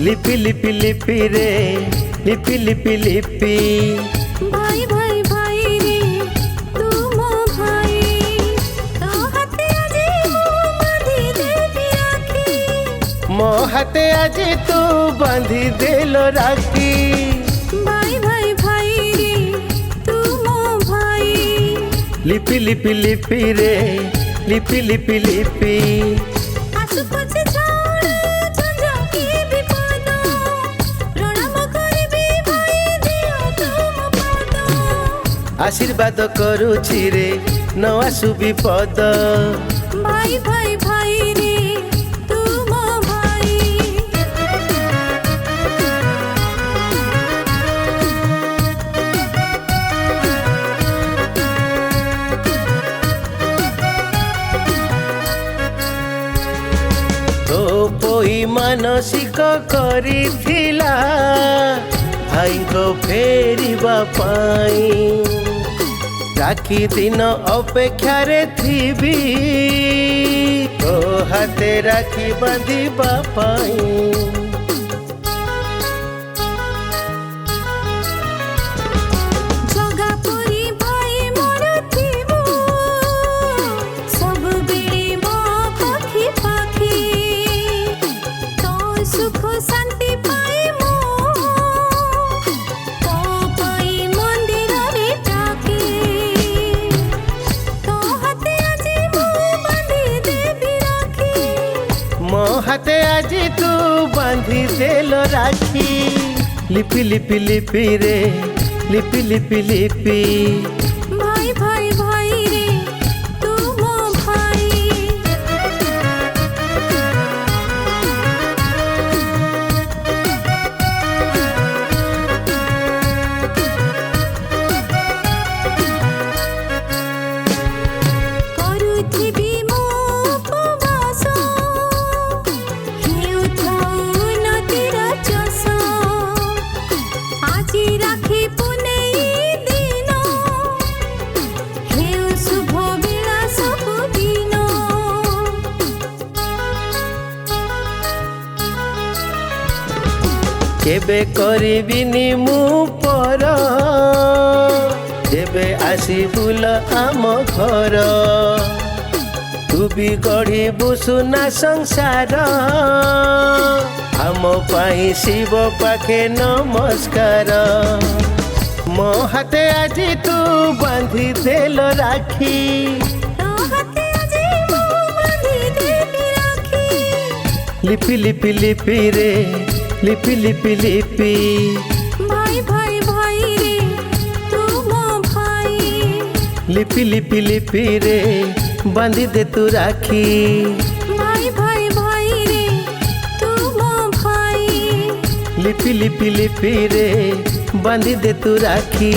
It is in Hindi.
लिपि लिपि लिपि रे लिपि लिपि लिपि भाई भाई भाई रे तू मो भाई तो हाथे आजे मो बांधी देबी राखी मो हाथे आज तू बांधी देलो राखी भाई भाई भाई रे तू मो भाई लिपि लिपि लिपि रे लिपि लिपि लिपि आसु पछे छोड़ झंझा की विपद प्रणाम करबी भाई दियो तुम पद आशीर्वाद करुछि रे न आसु विपद भाई भाई भाई रे तू मो भाई तो पोई मानसिक करिथिला भाई को फेरिबा पाई राखी दिन अपेक्षा रे थीबी तो हाथे राखी बांधिबा पाई जगा परी भाई मोर थिबो सब बेले मो पाखी पाखी तो सुख शांति पाई मो तो पाई मंदिर रे टाके तो हाथे आजे मो बांधी देबी राखी मो हाथे आज तू बांधी देलो राखी लिपि लिपि लिपि रे लिपि लिपि लिपि भाई भाई भाई रे तू मो भाई करुथिबी मो उपवास हेउथौ नदीर चष आजी राखी पुनेई दिन हेउ शुभ बेला सब दिन केबे करिबिनी मु पर जेबे आसिबुल आम घर तू भी गढ़िबु सुना संसार आम पाई शिव पाखे नमस्कार मो हाथे आज तू बांधी देलो राखी तो हाथे आजे मो बांधी देबी राखी लिपि लिपि लिपि रे लिपि लिपि लिपि भाई भाई भाई रे तू मो भाई लिपि लिपि लिपि रे बांधी दे तू राखी भाई भाई भाई रे तू मो भाई लिपि लिपि लिपि रे बांधी दे तू राखी।